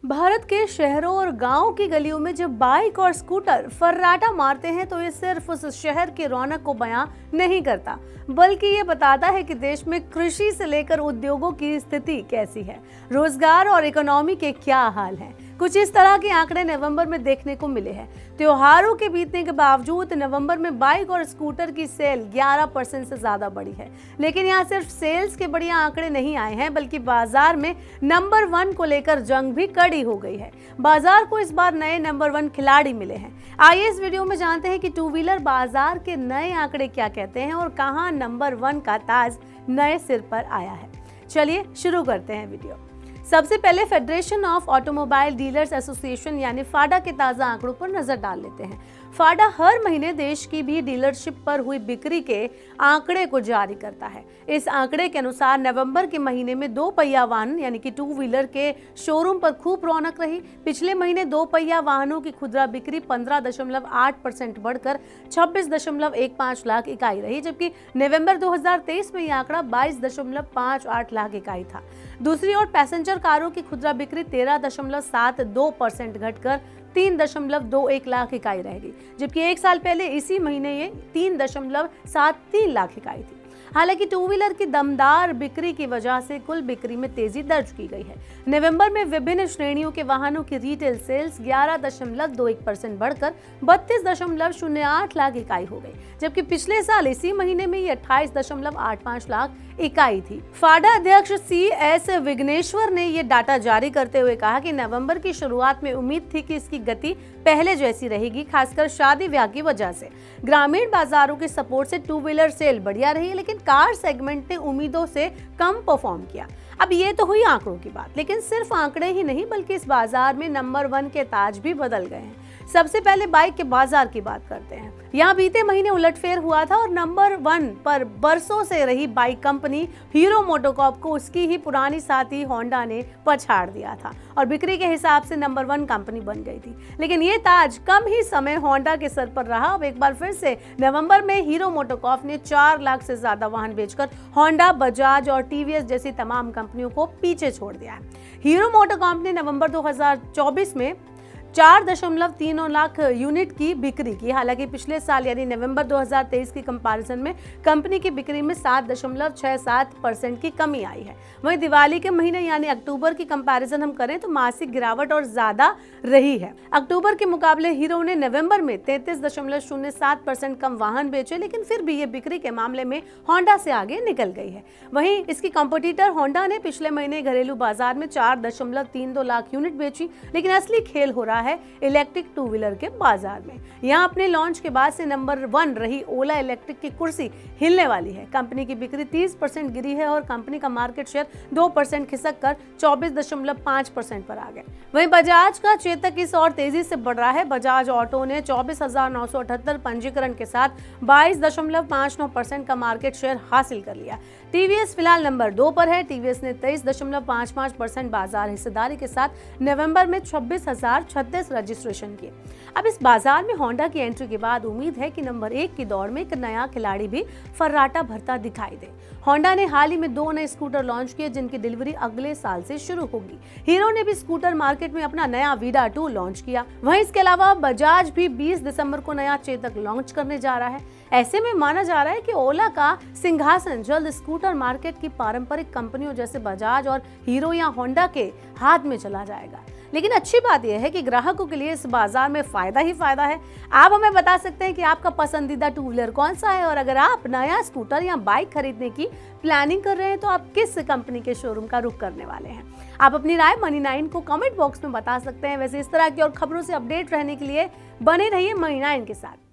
भारत के शहरों और गांवों की गलियों में जब बाइक और स्कूटर फर्राटा मारते हैं तो ये सिर्फ उस शहर की रौनक को बयां नहीं करता, बल्कि ये बताता है कि देश में कृषि से लेकर उद्योगों की स्थिति कैसी है, रोजगार और इकोनॉमी के क्या हाल हैं। कुछ इस तरह के आंकड़े नवंबर में देखने को मिले हैं। त्योहारों के बीतने के बावजूद नवंबर में बाइक और स्कूटर की सेल 11% से ज्यादा बढ़ी है। लेकिन यहाँ सिर्फ सेल्स के बढ़िया आंकड़े नहीं आए हैं, बल्कि बाजार में नंबर 1 को लेकर जंग भी कड़ी हो गई है। बाजार को इस बार नए नंबर 1 खिलाड़ी मिले हैं। आइए इस वीडियो में जानते हैं कि टू व्हीलर बाजार के नए आंकड़े क्या कहते हैं और कहां नंबर 1 का ताज नए सिर पर आया है। चलिए शुरू करते हैं वीडियो। सबसे पहले federation of automobile dealers association यानी फाडा के ताज़ा आंकड़ों पर नजर डाल लेते हैं। फाडा हर महीने देश की भी डीलरशिप पर हुई बिक्री के आंकड़े को जारी करता है। इस आंकड़े के अनुसार नवंबर के महीने में 2 पहिया वाहन यानी कि टू व्हीलर के शोरूम पर खूब रौनक रही। पिछले महीने 2 पहिया वाहनों की खुदरा बिक्री 15.8% बढ़कर 26.15 लाख इकाई रही, जबकि नवंबर 2023 में यह आंकड़ा 22.58 लाख इकाई था। दूसरी ओर पैसेंजर कारों की खुदरा बिक्री 13.72% घटकर 3.21 लाख इकाई रह गई, जबकि एक साल पहले इसी महीने ये 3.73 लाख इकाई थी। हालांकि टू व्हीलर की दमदार बिक्री की वजह से कुल बिक्री में तेजी दर्ज की गई है। नवंबर में विभिन्न श्रेणियों के वाहनों की रिटेल सेल्स 11.21% बढ़कर 32.08 लाख इकाई हो गई, जबकि पिछले साल इसी महीने में ये 28.85 लाख इकाई थी। फाडा अध्यक्ष CS विघ्नेश्वर ने ये डाटा जारी करते हुए कहा कि नवंबर की शुरुआत में उम्मीद थी कि इसकी गति पहले जैसी रहेगी, खासकर शादी ब्याह की वजह से। ग्रामीण बाजारों के सपोर्ट से टू व्हीलर सेल बढ़िया रही, लेकिन कार सेगमेंट ने उम्मीदों से कम परफॉर्म किया। अब ये तो हुई आंकड़ों की बात, लेकिन सिर्फ आंकड़े ही नहीं बल्कि इस बाजार में नंबर 1 के ताज भी बदल गए हैं। सबसे पहले बाइक के बाजार की बात करते हैं। यहाँ बीते महीने उलटफेर हुआ था और नंबर 1 पर बरसों से रही बाइक कंपनी हीरो मोटोकॉर्प को उसकी ही पुरानी साथी होंडा ने पछाड़ दिया था और बिक्री के हिसाब से नंबर 1 कंपनी बन गई थी। लेकिन ये ताज कम ही समय होंडा के सर पर रहा। अब एक बार फिर से नवंबर में हीरो मोटोकॉर्प ने 4 लाख से ज्यादा वाहन बेचकर होंडा, बजाज और TVS जैसी तमाम कंपनियों को पीछे छोड़ दिया है। हीरो मोटोकॉर्प ने नवंबर 2024 में 4.3 लाख यूनिट की बिक्री की। हालांकि पिछले साल यानी नवंबर 2023 की कंपैरिजन में कंपनी की बिक्री में 7.67% की कमी आई है। वहीं दिवाली के महीने यानी अक्टूबर की कंपैरिजन हम करें तो मासिक गिरावट और ज्यादा रही है। अक्टूबर के मुकाबले हीरो ने नवंबर में 33.07% कम वाहन बेचे, लेकिन फिर भी ये बिक्री के मामले में होंडा से आगे निकल गई है। वहीं इसकी कॉम्पिटिटर होंडा ने पिछले महीने घरेलू बाजार में 4.32 लाख यूनिट बेची, लेकिन असली खेल हो रहा है इलेक्ट्रिक टू व्हीलर के बाजार में। यहां अपने लॉन्च के बाद से नंबर 1 रही ओला इलेक्ट्रिक की कुर्सी हिलने वाली है। कंपनी की बिक्री 30% गिरी है और कंपनी का मार्केट शेयर 2% खिसक कर 24.5% पर आ गया। वहीं बजाज का चेतक इस और तेजी से बढ़ रहा है। बजाज ऑटो ने 24,978 पंजीकरण के साथ 22.59% का मार्केट शेयर हासिल कर लिया। TVS फिलहाल नंबर 2 पर है। TVS ने 23.55% बाजार हिस्सेदारी के साथ नवंबर में 26,036 रजिस्ट्रेशन किए। अब इस बाजार में होंडा की एंट्री के बाद उम्मीद है कि नंबर 1 की दौड़ में एक नया खिलाड़ी भी फर्राटा भरता दिखाई दे। होंडा ने हाल ही में 2 नए स्कूटर लॉन्च किए, जिनकी डिलीवरी अगले साल से शुरू होगी। हीरो ने भी स्कूटर मार्केट में अपना नया वीडा 2 लॉन्च किया। वहीं इसके अलावा बजाज भी 20 दिसंबर को नया चेतक लॉन्च करने जा रहा है। ऐसे में माना जा रहा है कि ओला का सिंहासन जल्द स्कूटर मार्केट की पारंपरिक कंपनियों जैसे बजाज और हीरो या होंडा के हाथ में चला जाएगा। लेकिन अच्छी बात यह है कि ग्राहकों के लिए इस बाजार में फायदा ही फायदा है। आप हमें बता सकते हैं कि आपका पसंदीदा टू व्हीलर कौन सा है और अगर आप नया स्कूटर या बाइक खरीदने की प्लानिंग कर रहे हैं तो आप किस कंपनी के शोरूम का रुख करने वाले हैं। आप अपनी राय मनी9 को कमेंट बॉक्स में बता सकते हैं। वैसे इस तरह की और खबरों से अपडेट रहने के लिए बने रहिए मनी9 के साथ।